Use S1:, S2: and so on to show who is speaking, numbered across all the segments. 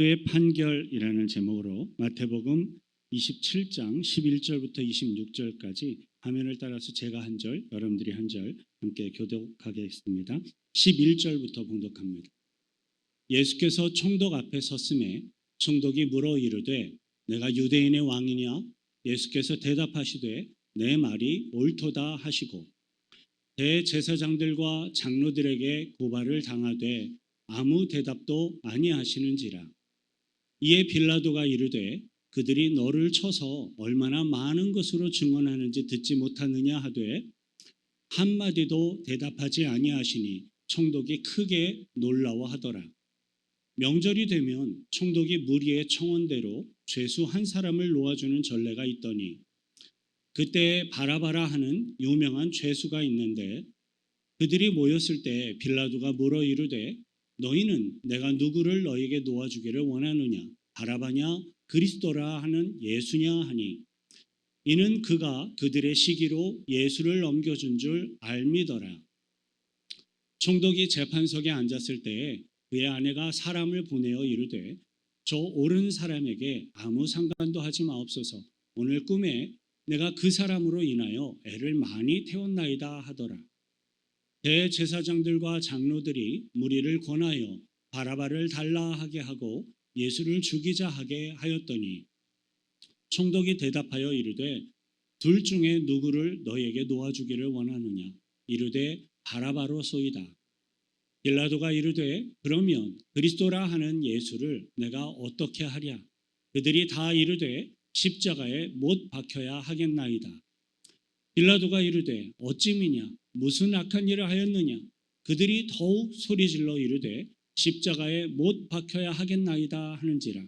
S1: 그의 판결이라는 제목으로 마태복음 27장 11절부터 26절까지 화면을 따라서 제가 한 절, 여러분들이 한 절 함께 교독하겠습니다. 11절부터 봉독합니다. 예수께서 총독 앞에 섰음에 총독이 물어 이르되 내가 유대인의 왕이냐? 예수께서 대답하시되 내 말이 옳도다 하시고 대제사장들과 장로들에게 고발을 당하되 아무 대답도 아니하시는지라. 이에 빌라도가 이르되 그들이 너를 쳐서 얼마나 많은 것으로 증언하는지 듣지 못하느냐 하되 한마디도 대답하지 아니하시니 총독이 크게 놀라워하더라. 명절이 되면 총독이 무리의 청원대로 죄수 한 사람을 놓아주는 전례가 있더니 그때 바라바라 하는 유명한 죄수가 있는데 그들이 모였을 때 빌라도가 물어 이르되 너희는 내가 누구를 너에게 놓아주기를 원하느냐? 바라바냐? 그리스도라 하는 예수냐 하니 이는 그가 그들의 시기로 예수를 넘겨준 줄 알미더라. 총독이 재판석에 앉았을 때에 그의 아내가 사람을 보내어 이르되 저 옳은 사람에게 아무 상관도 하지 마옵소서. 오늘 꿈에 내가 그 사람으로 인하여 애를 많이 태웠나이다 하더라. 대제사장들과 장로들이 무리를 권하여 바라바를 달라 하게 하고 예수를 죽이자 하게 하였더니 총독이 대답하여 이르되 둘 중에 누구를 너에게 놓아주기를 원하느냐? 이르되 바라바로소이다. 빌라도가 이르되 그러면 그리스도라 하는 예수를 내가 어떻게 하랴? 그들이 다 이르되 십자가에 못 박혀야 하겠나이다. 빌라도가 이르되 어찌미냐? 무슨 악한 일을 하였느냐? 그들이 더욱 소리질러 이르되 십자가에 못 박혀야 하겠나이다 하는지라.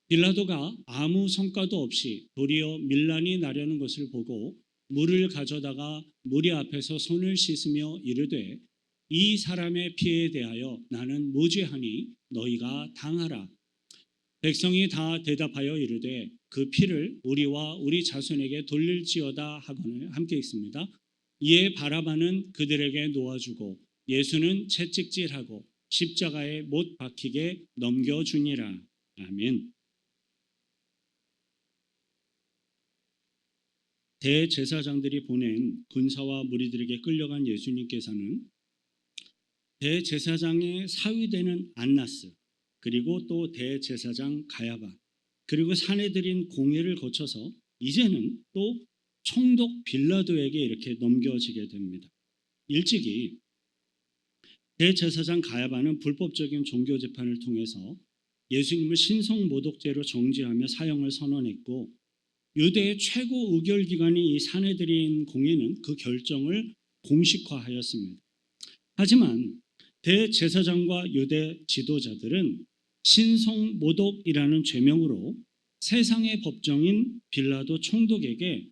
S1: 빌라도가 아무 성과도 없이 도리어 밀란이 나려는 것을 보고 물을 가져다가 무리 앞에서 손을 씻으며 이르되 이 사람의 피에 대하여 나는 무죄하니 너희가 당하라. 백성이 다 대답하여 이르되 그 피를 우리와 우리 자손에게 돌릴지어다 하거늘 함께 읽습니다. 이에 바라바는 그들에게 놓아주고 예수는 채찍질하고 십자가에 못 박히게 넘겨주니라. 아멘. 대제사장들이 보낸 군사와 무리들에게 끌려간 예수님께서는 대제사장의 사위되는 안나스 그리고 또 대제사장 가야바 그리고 사내들인 공회를 거쳐서 이제는 또 총독 빌라도에게 이렇게 넘겨지게 됩니다. 일찍이 대제사장 가야바는 불법적인 종교 재판을 통해서 예수님을 신성모독죄로 정죄하며 사형을 선언했고 유대의 최고 의결기관인 이 사내들인 공회는 그 결정을 공식화하였습니다. 하지만 대제사장과 유대 지도자들은 신성모독이라는 죄명으로 세상의 법정인 빌라도 총독에게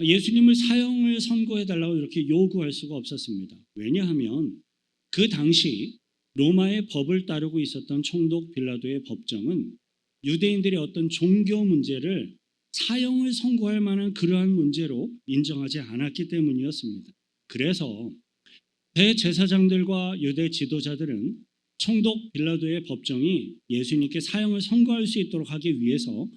S1: 예수님을 사형을 선고해달라고 이렇게 요구할 수가 없었습니다. 왜냐하면 그 당시 로마의 법을 따르고 있었던 총독 빌라도의 법정은 유대인들의 어떤 종교 문제를 사형을 선고할 만한 그러한 문제로 인정하지 않았기 때문이었습니다. 그래서 대제사장들과 유대 지도자들은 총독 빌라도의 법정이 예수님께 사형을 선고할 수 있도록 하기 위해서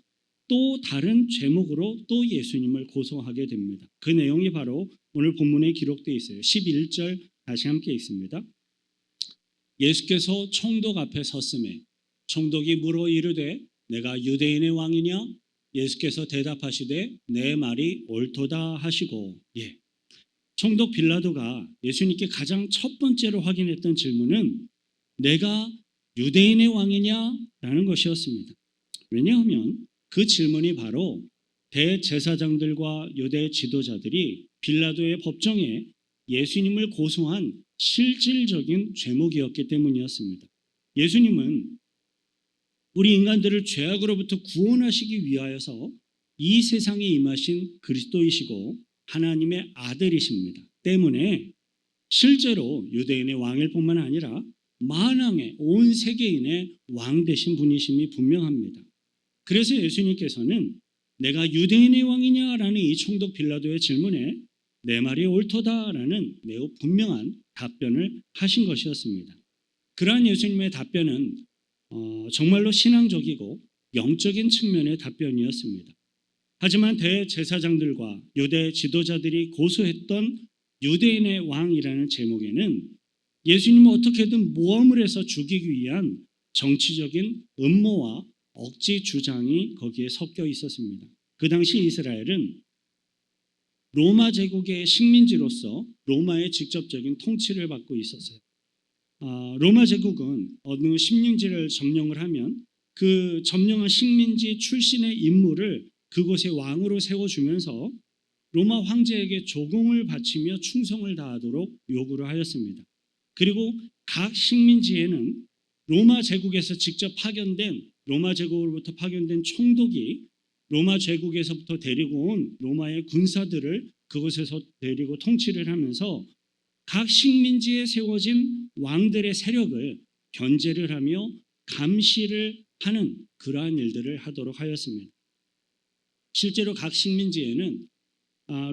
S1: 또 다른 죄목으로 또 예수님을 고소하게 됩니다. 그 내용이 바로 오늘 본문에 기록되어 있어요. 11절 다시 함께 읽습니다. 예수께서 총독 앞에 섰음에 총독이 물어 이르되 내가 유대인의 왕이냐? 예수께서 대답하시되 내 말이 옳도다 하시고 총독 빌라도가 예수님께 가장 첫 번째로 확인했던 질문은 내가 유대인의 왕이냐? 라는 것이었습니다. 왜냐하면 그 질문이 바로 대제사장들과 유대 지도자들이 빌라도의 법정에 예수님을 고소한 실질적인 죄목이었기 때문이었습니다. 예수님은 우리 인간들을 죄악으로부터 구원하시기 위하여서 이 세상에 임하신 그리스도이시고 하나님의 아들이십니다. 때문에 실제로 유대인의 왕일 뿐만 아니라 만왕의 온 세계인의 왕 되신 분이심이 분명합니다. 그래서 예수님께서는 내가 유대인의 왕이냐라는 이 총독 빌라도의 질문에 내 말이 옳도다라는 매우 분명한 답변을 하신 것이었습니다. 그러한 예수님의 답변은 정말로 신앙적이고 영적인 측면의 답변이었습니다. 하지만 대제사장들과 유대 지도자들이 고소했던 유대인의 왕이라는 제목에는 예수님을 어떻게든 모함을 해서 죽이기 위한 정치적인 음모와 억지 주장이 거기에 섞여 있었습니다. 그 당시 이스라엘은 로마 제국의 식민지로서 로마의 직접적인 통치를 받고 있었어요. 로마 제국은 어느 식민지를 점령을 하면 그 점령한 식민지 출신의 인물을 그곳의 왕으로 세워주면서 로마 황제에게 조공을 바치며 충성을 다하도록 요구를 하였습니다. 그리고 각 식민지에는 로마 제국에서 직접 로마 제국으로부터 파견된 총독이 로마 제국에서부터 데리고 온 로마의 군사들을 그곳에서 데리고 통치를 하면서 각 식민지에 세워진 왕들의 세력을 견제를 하며 감시를 하는 그러한 일들을 하도록 하였습니다. 실제로 각 식민지에는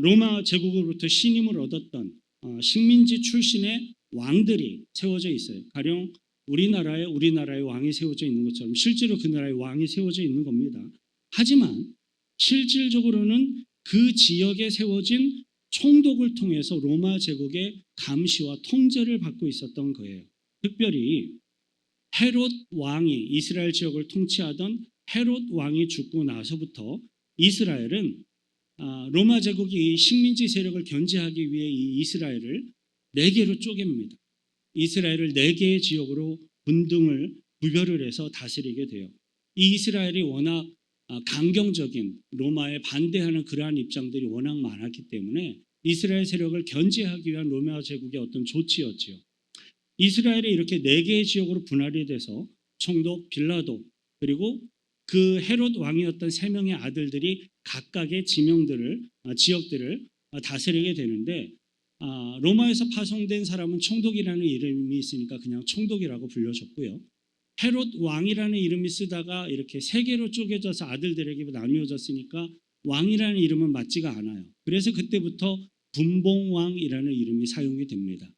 S1: 로마 제국으로부터 신임을 얻었던 식민지 출신의 왕들이 세워져 있어요. 가령 우리나라의 왕이 세워져 있는 것처럼 실제로 그 나라의 왕이 세워져 있는 겁니다. 하지만 실질적으로는 그 지역에 세워진 총독을 통해서 로마 제국의 감시와 통제를 받고 있었던 거예요. 특별히 헤롯 왕이 이스라엘 지역을 통치하던 헤롯 왕이 죽고 나서부터 이스라엘은 로마 제국이 식민지 세력을 견제하기 위해 이 이스라엘을 4개로 쪼갭니다. 이스라엘을 4개의 지역으로 구별을 해서 다스리게 돼요. 이 이스라엘이 워낙 강경적인 로마에 반대하는 그러한 입장들이 워낙 많았기 때문에 이스라엘 세력을 견제하기 위한 로마 제국의 어떤 조치였지요. 이스라엘이 이렇게 4개의 지역으로 분할이 돼서 총독 빌라도 그리고 그 헤롯 왕이었던 3명의 아들들이 각각의 지역들을 다스리게 되는데 로마에서 파송된 사람은 총독이라는 이름이 있으니까 그냥 총독이라고 불려졌고요. 헤롯 왕이라는 이름이 쓰다가 이렇게 3개로 쪼개져서 아들들에게 나누어졌으니까 왕이라는 이름은 맞지가 않아요. 그래서 그때부터 분봉왕이라는 이름이 사용이 됩니다.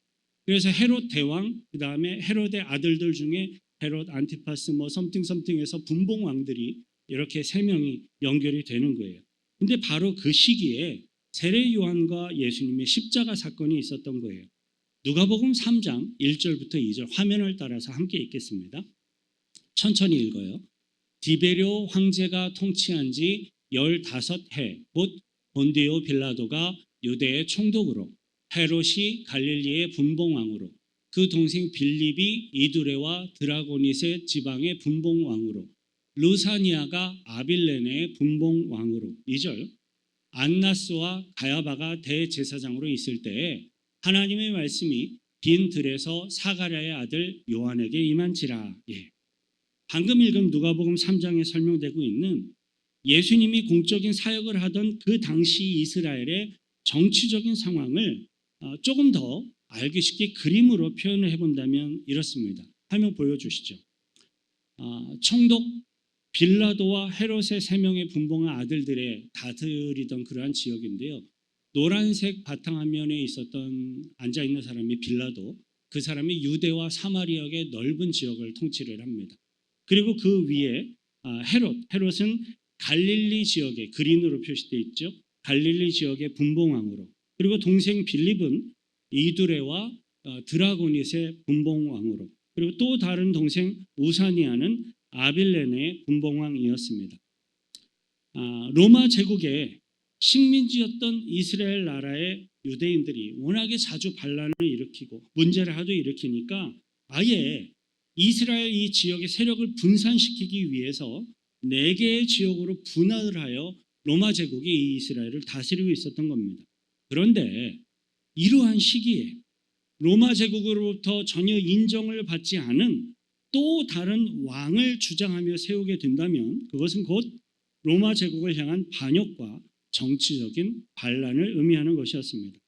S1: 그래서 헤롯 대왕, 그 다음에 헤롯의 아들들 중에 헤롯, 안티파스, 섬팅섬팅해서 분봉왕들이 이렇게 3명이 연결이 되는 거예요. 근데 바로 그 시기에 세례 요한과 예수님의 십자가 사건이 있었던 거예요. 누가복음 3장 1절부터 2절 화면을 따라서 함께 읽겠습니다. 천천히 읽어요. 디베료 황제가 통치한 지 15해 곧 본디오 빌라도가 유대의 총독으로 헤롯이 갈릴리의 분봉왕으로 그 동생 빌립이 이두레와 드라고니세 지방의 분봉왕으로 루사니아가 아빌레네의 분봉왕으로 2절 안나스와 가야바가 대제사장으로 있을 때에 하나님의 말씀이 빈 들에서 사가랴의 아들 요한에게 임한지라. 방금 읽은 누가복음 3장에 설명되고 있는 예수님이 공적인 사역을 하던 그 당시 이스라엘의 정치적인 상황을 조금 더 알기 쉽게 그림으로 표현을 해본다면 이렇습니다. 화면 보여주시죠. 총독 빌라도와 헤롯의 3명의 분봉한 아들들의 다스리던 그러한 지역인데요. 노란색 바탕화면에 앉아있는 사람이 빌라도, 그 사람이 유대와 사마리아의 넓은 지역을 통치를 합니다. 그리고 그 위에 헤롯은 갈릴리 지역에 그린으로 표시되어 있죠. 갈릴리 지역의 분봉왕으로, 그리고 동생 빌립은 이두레와 드라고니스의 분봉왕으로, 그리고 또 다른 동생 우사니아는 아빌레네의 분봉왕이었습니다. 로마 제국의 식민지였던 이스라엘 나라의 유대인들이 워낙에 자주 반란을 일으키고 문제를 하도 일으키니까 아예 이스라엘 이 지역의 세력을 분산시키기 위해서 4개의 지역으로 분할을 하여 로마 제국이 이 이스라엘을 다스리고 있었던 겁니다. 그런데 이러한 시기에 로마 제국으로부터 전혀 인정을 받지 않은 또 다른 왕을 주장하며 세우게 된다면 그것은 곧 로마 제국을 향한 반역과 정치적인 반란을 의미하는 것이었습니다.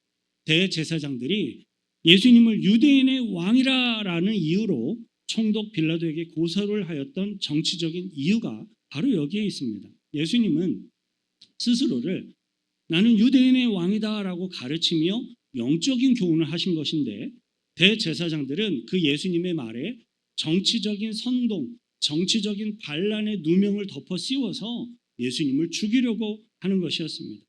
S1: 대제사장들이 예수님을 유대인의 왕이라는 이유로 총독 빌라도에게 고소를 하였던 정치적인 이유가 바로 여기에 있습니다. 예수님은 스스로를 나는 유대인의 왕이다라고 가르치며 영적인 교훈을 하신 것인데 대제사장들은 그 예수님의 말에 정치적인 선동 정치적인 반란의 누명을 덮어 씌워서 예수님을 죽이려고 하는 것이었습니다.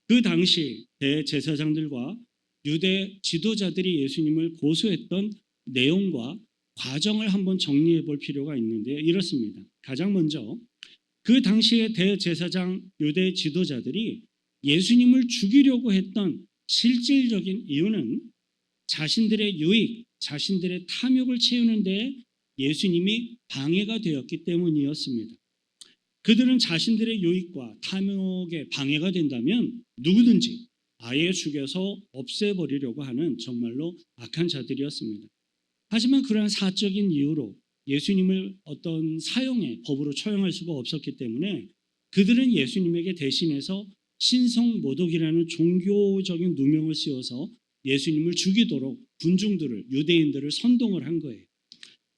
S1: 그 당시 대제사장들과 유대 지도자들이 예수님을 고소했던 내용과 과정을 한번 정리해 볼 필요가 있는데 이렇습니다. 가장 먼저 그 당시의 대제사장 유대 지도자들이 예수님을 죽이려고 했던 실질적인 이유는 자신들의 유익, 자신들의 탐욕을 채우는 데 예수님이 방해가 되었기 때문이었습니다. 그들은 자신들의 유익과 탐욕에 방해가 된다면 누구든지 아예 죽여서 없애버리려고 하는 정말로 악한 자들이었습니다. 하지만 그러한 사적인 이유로 예수님을 어떤 사형의 법으로 처형할 수가 없었기 때문에 그들은 예수님에게 대신해서 신성모독이라는 종교적인 누명을 씌워서 예수님을 죽이도록 군중들을, 유대인들을 선동을 한 거예요.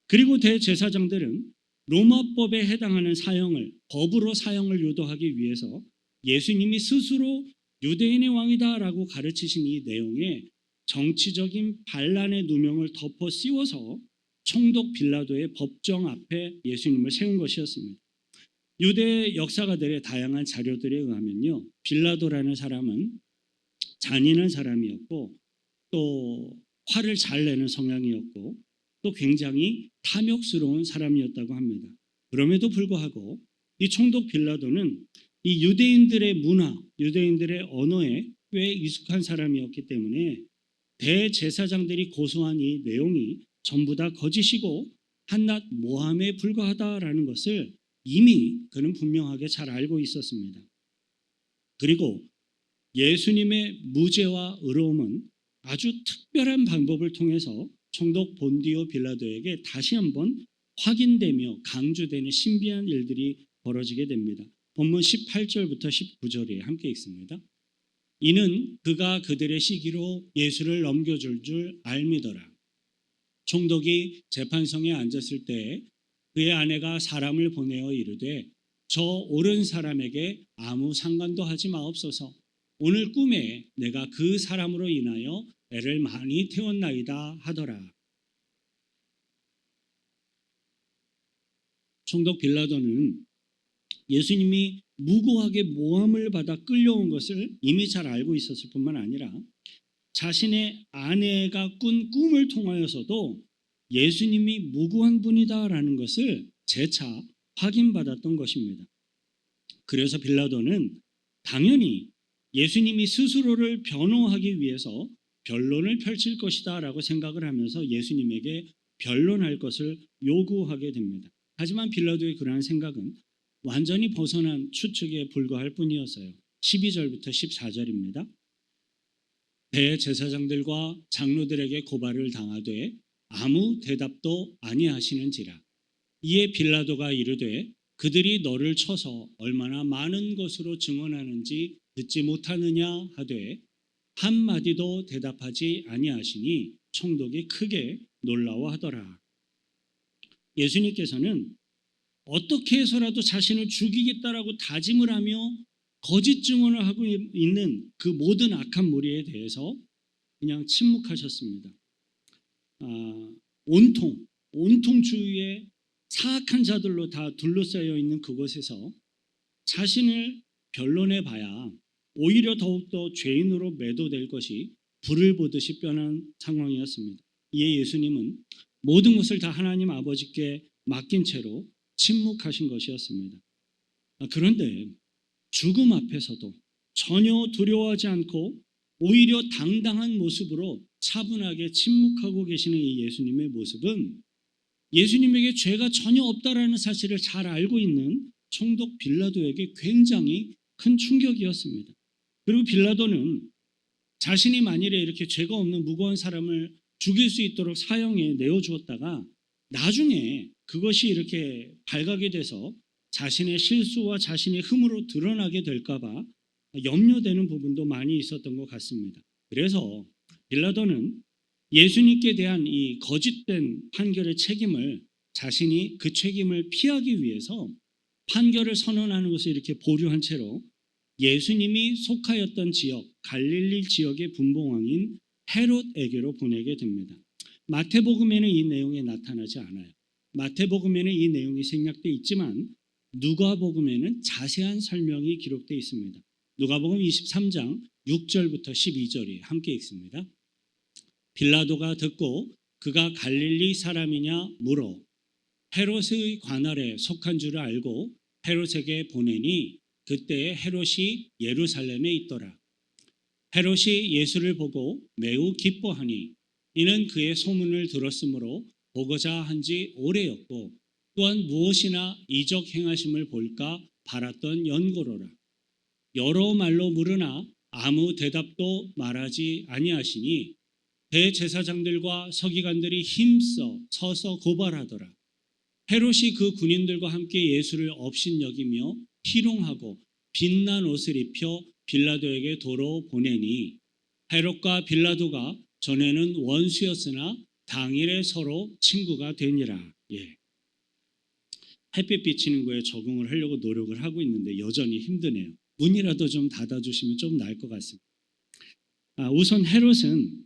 S1: 그리고 대제사장들은 로마법에 해당하는 사형을, 법으로 사형을 유도하기 위해서 예수님이 스스로 유대인의 왕이다라고 가르치신 이 내용에 정치적인 반란의 누명을 덮어 씌워서 총독 빌라도의 법정 앞에 예수님을 세운 것이었습니다. 유대 역사가들의 다양한 자료들에 의하면요, 빌라도라는 사람은 잔인한 사람이었고 또 화를 잘 내는 성향이었고 또 굉장히 탐욕스러운 사람이었다고 합니다. 그럼에도 불구하고 이 총독 빌라도는 이 유대인들의 문화, 유대인들의 언어에 꽤 익숙한 사람이었기 때문에 대제사장들이 고소한 이 내용이 전부 다 거짓이고 한낱 모함에 불과하다라는 것을 이미 그는 분명하게 잘 알고 있었습니다. 그리고 예수님의 무죄와 의로움은 아주 특별한 방법을 통해서 총독 본디오 빌라도에게 다시 한번 확인되며 강조되는 신비한 일들이 벌어지게 됩니다. 본문 18절부터 19절에 함께 읽습니다. 이는 그가 그들의 시기로 예수를 넘겨줄 줄 알미더라. 총독이 재판성에 앉았을 때 그의 아내가 사람을 보내어 이르되 저 옳은 사람에게 아무 상관도 하지 마옵소서. 오늘 꿈에 내가 그 사람으로 인하여 애를 많이 태웠나이다 하더라. 총독 빌라도는 예수님이 무고하게 모함을 받아 끌려온 것을 이미 잘 알고 있었을 뿐만 아니라 자신의 아내가 꾼 꿈을 통하여서도 예수님이 무고한 분이다라는 것을 재차 확인받았던 것입니다. 그래서 빌라도는 당연히 예수님이 스스로를 변호하기 위해서 변론을 펼칠 것이다라고 생각을 하면서 예수님에게 변론할 것을 요구하게 됩니다. 하지만 빌라도의 그러한 생각은 완전히 벗어난 추측에 불과할 뿐이었어요. 12절부터 14절입니다. 대제사장들과 장로들에게 고발을 당하되 아무 대답도 아니하시는지라. 이에 빌라도가 이르되 그들이 너를 쳐서 얼마나 많은 것으로 증언하는지 듣지 못하느냐 하되 한마디도 대답하지 아니하시니 총독이 크게 놀라워하더라. 예수님께서는 어떻게 해서라도 자신을 죽이겠다라고 다짐을 하며 거짓 증언을 하고 있는 그 모든 악한 무리에 대해서 그냥 침묵하셨습니다. 온통 주위에 사악한 자들로 다 둘러싸여 있는 그곳에서 자신을 변론해 봐야 오히려 더욱더 죄인으로 매도될 것이 불을 보듯이 뻔한 상황이었습니다. 이에 예수님은 모든 것을 다 하나님 아버지께 맡긴 채로 침묵하신 것이었습니다. 그런데 죽음 앞에서도 전혀 두려워하지 않고 오히려 당당한 모습으로 차분하게 침묵하고 계시는 이 예수님의 모습은 예수님에게 죄가 전혀 없다라는 사실을 잘 알고 있는 총독 빌라도에게 굉장히 큰 충격이었습니다. 그리고 빌라도는 자신이 만일에 이렇게 죄가 없는 무고한 사람을 죽일 수 있도록 사형에 내어주었다가 나중에 그것이 이렇게 발각이 돼서 자신의 실수와 자신의 흠으로 드러나게 될까 봐 염려되는 부분도 많이 있었던 것 같습니다. 그래서 빌라도는 예수님께 대한 이 거짓된 판결의 책임을 자신이 그 책임을 피하기 위해서 판결을 선언하는 것을 이렇게 보류한 채로 예수님이 속하였던 지역, 갈릴리 지역의 분봉왕인 헤롯에게로 보내게 됩니다. 마태복음에는 이 내용이 나타나지 않아요. 마태복음에는 이 내용이 생략되어 있지만 누가복음에는 자세한 설명이 기록되어 있습니다. 누가복음 23장 6절부터 12절이 함께 읽습니다. 빌라도가 듣고 그가 갈릴리 사람이냐 물어 헤롯의 관할에 속한 줄을 알고 헤롯에게 보내니 그때 헤롯이 예루살렘에 있더라. 헤롯이 예수를 보고 매우 기뻐하니 이는 그의 소문을 들었으므로 보고자 한 지 오래였고 또한 무엇이나 이적 행하심을 볼까 바랐던 연고로라. 여러 말로 물으나 아무 대답도 말하지 아니하시니 대제사장들과 서기관들이 힘써 서서 고발하더라. 헤롯이 그 군인들과 함께 예수를 업신여기며 희롱하고 빛난 옷을 입혀 빌라도에게 도로 보내니 헤롯과 빌라도가 전에는 원수였으나 당일에 서로 친구가 되니라. 햇빛 비치는 거에 적응을 하려고 노력을 하고 있는데 여전히 힘드네요. 문이라도 좀 닫아주시면 좀 나을 것 같습니다. 우선 헤롯은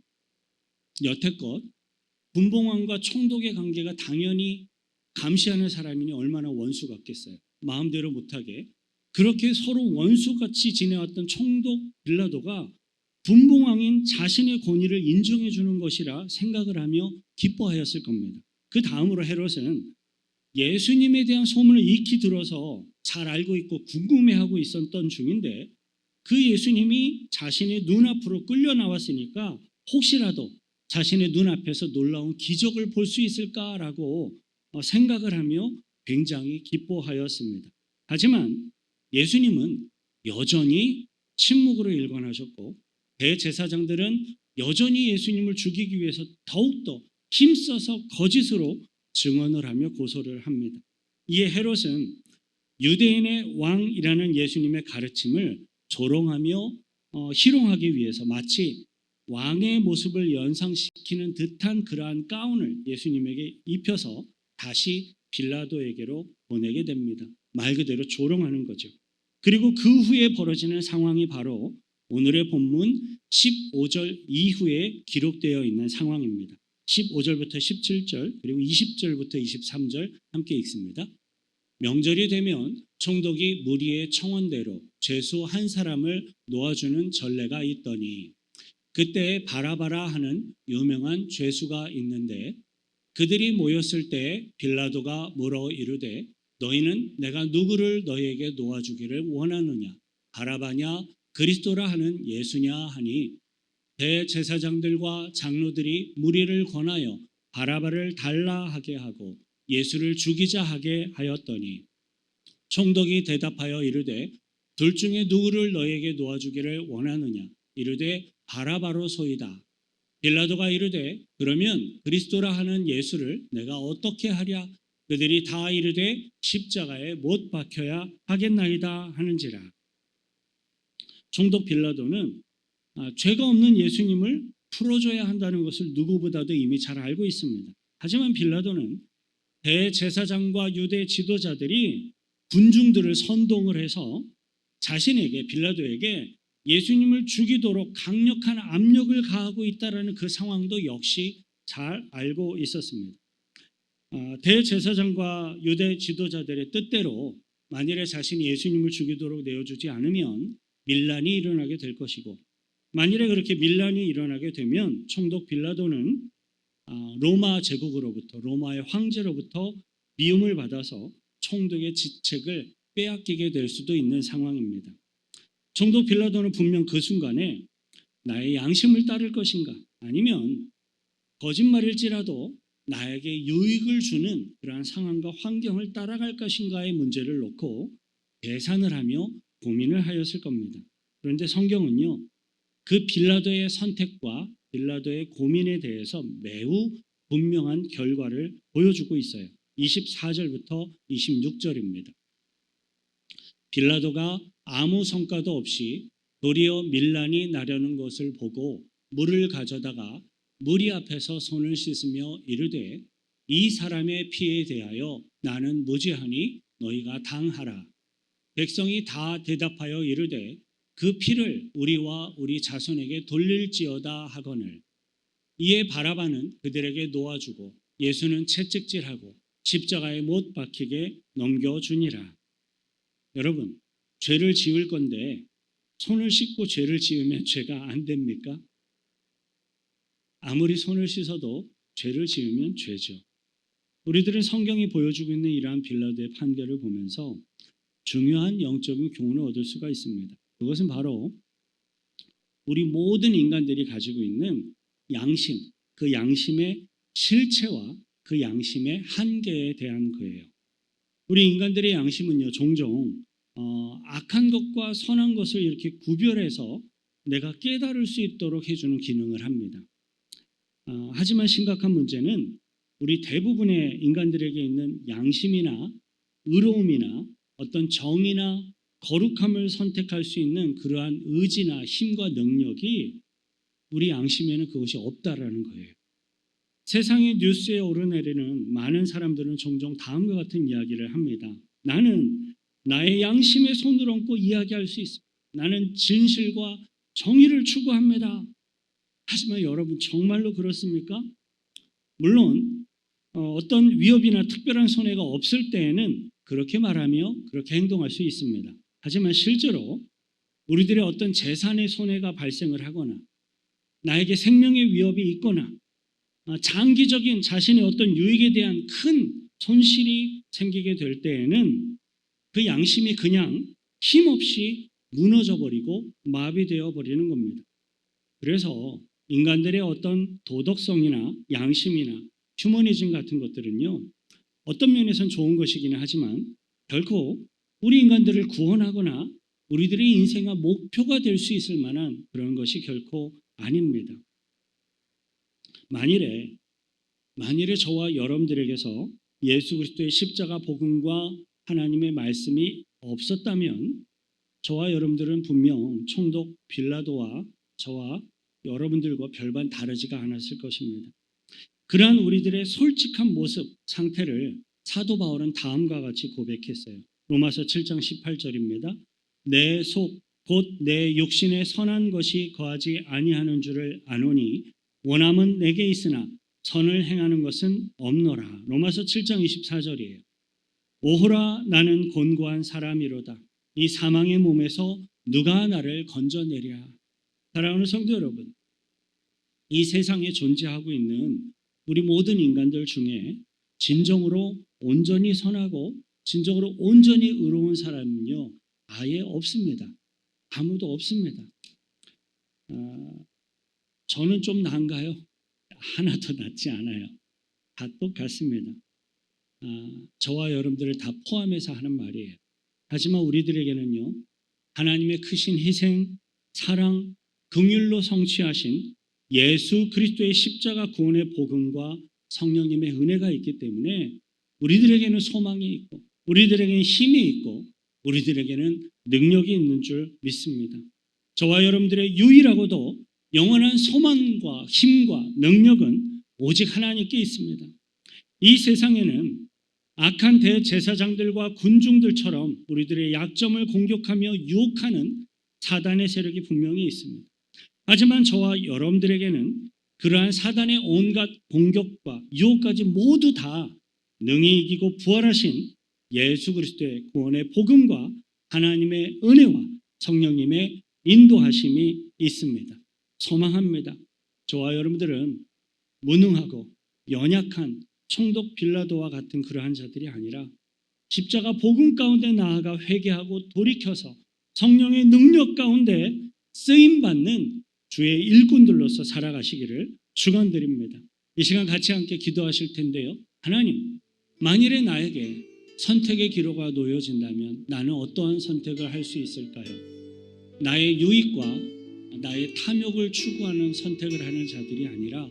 S1: 여태껏 분봉왕과 총독의 관계가 당연히 감시하는 사람이니 얼마나 원수 같겠어요. 마음대로 못하게 그렇게 서로 원수같이 지내왔던 총독 빌라도가 분봉왕인 자신의 권위를 인정해 주는 것이라 생각을 하며 기뻐하였을 겁니다. 그 다음으로 헤롯은 예수님에 대한 소문을 익히 들어서 잘 알고 있고 궁금해하고 있었던 중인데 그 예수님이 자신의 눈앞으로 끌려 나왔으니까 혹시라도 자신의 눈앞에서 놀라운 기적을 볼 수 있을까라고 생각을 하며 굉장히 기뻐하였습니다. 하지만 예수님은 여전히 침묵으로 일관하셨고 대제사장들은 여전히 예수님을 죽이기 위해서 더욱더 힘써서 거짓으로 증언을 하며 고소를 합니다. 이에 헤롯은 유대인의 왕이라는 예수님의 가르침을 조롱하며 희롱하기 위해서 마치 왕의 모습을 연상시키는 듯한 그러한 가운을 예수님에게 입혀서 다시 빌라도에게로 보내게 됩니다. 말 그대로 조롱하는 거죠. 그리고 그 후에 벌어지는 상황이 바로 오늘의 본문 15절 이후에 기록되어 있는 상황입니다. 15절부터 17절 그리고 20절부터 23절 함께 읽습니다. 명절이 되면 총독이 무리의 청원대로 죄수 한 사람을 놓아주는 전례가 있더니 그때 바라바라 하는 유명한 죄수가 있는데 그들이 모였을 때 빌라도가 물어 이르되 너희는 내가 누구를 너희에게 놓아주기를 원하느냐 바라바냐 그리스도라 하는 예수냐 하니 대제사장들과 장로들이 무리를 권하여 바라바를 달라 하게 하고 예수를 죽이자 하게 하였더니 총독이 대답하여 이르되 둘 중에 누구를 너희에게 놓아주기를 원하느냐 이르되 바라바로소이다. 빌라도가 이르되 그러면 그리스도라 하는 예수를 내가 어떻게 하랴 그들이 다 이르되 십자가에 못 박혀야 하겠나이다 하는지라. 총독 빌라도는 죄가 없는 예수님을 풀어줘야 한다는 것을 누구보다도 이미 잘 알고 있습니다. 하지만 빌라도는 대제사장과 유대 지도자들이 군중들을 선동을 해서 자신에게 빌라도에게 예수님을 죽이도록 강력한 압력을 가하고 있다는 그 상황도 역시 잘 알고 있었습니다. 대제사장과 유대 지도자들의 뜻대로 만일에 자신이 예수님을 죽이도록 내어주지 않으면 밀란이 일어나게 될 것이고 만일에 그렇게 밀란이 일어나게 되면 총독 빌라도는 로마 제국으로부터 로마의 황제로부터 미움을 받아서 총독의 직책을 빼앗기게 될 수도 있는 상황입니다. 총독 빌라도는 분명 그 순간에 나의 양심을 따를 것인가 아니면 거짓말일지라도 나에게 유익을 주는 그러한 상황과 환경을 따라갈 것인가의 문제를 놓고 계산을 하며 고민을 하였을 겁니다. 그런데 성경은요. 그 빌라도의 선택과 빌라도의 고민에 대해서 매우 분명한 결과를 보여주고 있어요. 24절부터 26절입니다. 빌라도가 아무 성과도 없이 도리어 밀란이 나려는 것을 보고 물을 가져다가 무리 앞에서 손을 씻으며 이르되 이 사람의 피에 대하여 나는 무죄하니 너희가 당하라. 백성이 다 대답하여 이르되 그 피를 우리와 우리 자손에게 돌릴지어다 하거늘. 이에 바라바는 그들에게 놓아주고 예수는 채찍질하고 십자가에 못 박히게 넘겨주니라. 여러분, 죄를 지을 건데 손을 씻고 죄를 지으면 죄가 안 됩니까? 아무리 손을 씻어도 죄를 지으면 죄죠. 우리들은 성경이 보여주고 있는 이러한 빌라도의 판결을 보면서 중요한 영적인 교훈을 얻을 수가 있습니다. 그것은 바로 우리 모든 인간들이 가지고 있는 양심, 그 양심의 실체와 그 양심의 한계에 대한 거예요. 우리 인간들의 양심은요, 종종 악한 것과 선한 것을 이렇게 구별해서 내가 깨달을 수 있도록 해주는 기능을 합니다. 하지만 심각한 문제는 우리 대부분의 인간들에게 있는 양심이나 의로움이나 어떤 정의나 거룩함을 선택할 수 있는 그러한 의지나 힘과 능력이 우리 양심에는 그것이 없다라는 거예요. 세상의 뉴스에 오르내리는 많은 사람들은 종종 다음과 같은 이야기를 합니다. 나는 나의 양심의 손을 얹고 이야기할 수 있습니다. 나는 진실과 정의를 추구합니다. 하지만 여러분, 정말로 그렇습니까? 물론 어떤 위협이나 특별한 손해가 없을 때에는 그렇게 말하며 그렇게 행동할 수 있습니다. 하지만 실제로 우리들의 어떤 재산의 손해가 발생을 하거나 나에게 생명의 위협이 있거나 장기적인 자신의 어떤 유익에 대한 큰 손실이 생기게 될 때에는 그 양심이 그냥 힘없이 무너져 버리고 마비되어 버리는 겁니다. 그래서 인간들의 어떤 도덕성이나 양심이나 휴머니즘 같은 것들은요, 어떤 면에서는 좋은 것이기는 하지만 결코 우리 인간들을 구원하거나 우리들의 인생의 목표가 될 수 있을 만한 그런 것이 결코 아닙니다. 만일에 저와 여러분들에게서 예수 그리스도의 십자가 복음과 하나님의 말씀이 없었다면 저와 여러분들은 분명 총독 빌라도와 저와 여러분들과 별반 다르지가 않았을 것입니다. 그러한 우리들의 솔직한 모습, 상태를 사도 바울은 다음과 같이 고백했어요. 로마서 7장 18절입니다. 내 속 곧 내 육신에 선한 것이 거하지 아니하는 줄을 아노니 원함은 내게 있으나 선을 행하는 것은 없노라. 로마서 7장 24절이에요. 오호라 나는 곤고한 사람이로다. 이 사망의 몸에서 누가 나를 건져내랴. 사랑하는 성도 여러분, 이 세상에 존재하고 있는 우리 모든 인간들 중에 진정으로 온전히 선하고 진정으로 온전히 의로운 사람은요, 아예 없습니다. 아무도 없습니다. 저는 좀 나은가요? 하나도 낫지 않아요. 다 똑같습니다. 저와 여러분들을 다 포함해서 하는 말이에요. 하지만 우리들에게는요, 하나님의 크신 희생, 사랑, 긍휼로 성취하신 예수 그리스도의 십자가 구원의 복음과 성령님의 은혜가 있기 때문에 우리들에게는 소망이 있고 우리들에게는 힘이 있고 우리들에게는 능력이 있는 줄 믿습니다. 저와 여러분들의 유일하고도 영원한 소망과 힘과 능력은 오직 하나님께 있습니다. 이 세상에는 악한 대제사장들과 군중들처럼 우리들의 약점을 공격하며 유혹하는 사단의 세력이 분명히 있습니다. 하지만 저와 여러분들에게는 그러한 사단의 온갖 공격과 유혹까지 모두 다 능히 이기고 부활하신 예수 그리스도의 구원의 복음과 하나님의 은혜와 성령님의 인도하심이 있습니다. 소망합니다. 저와 여러분들은 무능하고 연약한 총독 빌라도와 같은 그러한 자들이 아니라 십자가 복음 가운데 나아가 회개하고 돌이켜서 성령의 능력 가운데 쓰임받는 주의 일꾼들로서 살아가시기를 축원드립니다. 이 시간 같이 함께 기도하실 텐데요. 하나님, 만일에 나에게 선택의 기로가 놓여진다면 나는 어떠한 선택을 할 수 있을까요? 나의 유익과 나의 탐욕을 추구하는 선택을 하는 자들이 아니라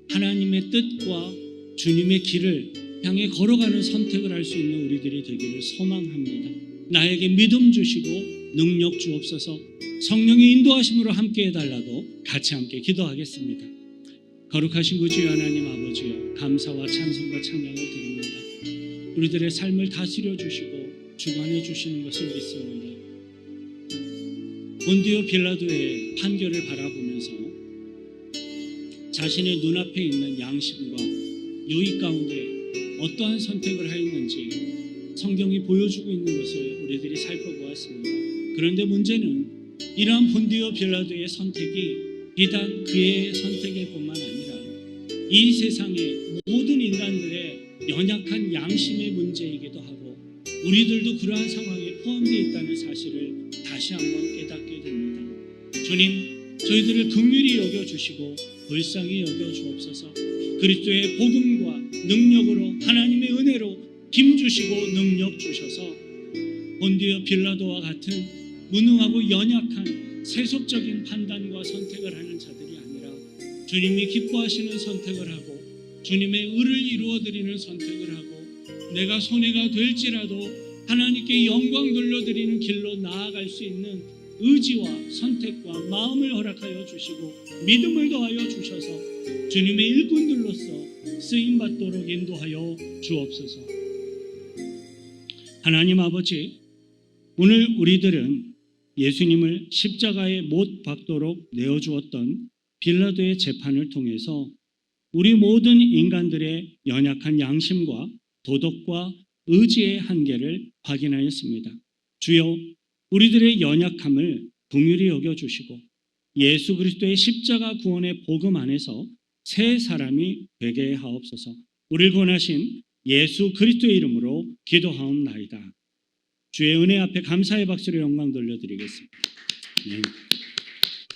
S1: 하나님의 뜻과 주님의 길을 향해 걸어가는 선택을 할 수 있는 우리들이 되기를 소망합니다. 나에게 믿음 주시고 능력 주옵소서. 성령의 인도하심으로 함께 해달라고 같이 함께 기도하겠습니다. 거룩하신 구주 하나님 아버지여, 감사와 찬송과 찬양을 드립니다. 우리들의 삶을 다스려 주시고 주관해 주시는 것을 믿습니다. 본디오 빌라도의 판결을 바라보면서 자신의 눈앞에 있는 양심과 유익 가운데 어떠한 선택을 하였는지 성경이 보여주고 있는 것을 우리들이 살펴보았습니다. 그런데 문제는 이러한 본디오 빌라도의 선택이 비단 그의 선택일 뿐만 아니라 이 세상의 모든 인간들의 연약한 양심의 문제이기도 하고 우리들도 그러한 상황에 포함되어 있다는 사실을 다시 한번 깨닫게 됩니다. 주님, 저희들을 긍휼히 여겨주시고 불쌍히 여겨주옵소서. 그리스도의 복음과 능력으로 하나님의 은혜로 힘주시고 능력 주셔서 본디오 빌라도와 같은 무능하고 연약한 세속적인 판단과 선택을 하는 자들이 아니라 주님이 기뻐하시는 선택을 하고 주님의 의를 이루어드리는 선택을 하고 내가 손해가 될지라도 하나님께 영광 돌려드리는 길로 나아갈 수 있는 의지와 선택과 마음을 허락하여 주시고 믿음을 더하여 주셔서 주님의 일꾼들로서 쓰임받도록 인도하여 주옵소서. 하나님 아버지, 오늘 우리들은 예수님을 십자가에 못 박도록 내어주었던 빌라도의 재판을 통해서 우리 모든 인간들의 연약한 양심과 도덕과 의지의 한계를 확인하였습니다. 주여, 우리들의 연약함을 긍휼히 여겨주시고 예수 그리스도의 십자가 구원의 복음 안에서 새 사람이 되게 하옵소서. 우리를 구원하신 예수 그리스도의 이름으로 기도하옵나이다. 주의 은혜 앞에 감사의 박수로 영광 돌려드리겠습니다. 네.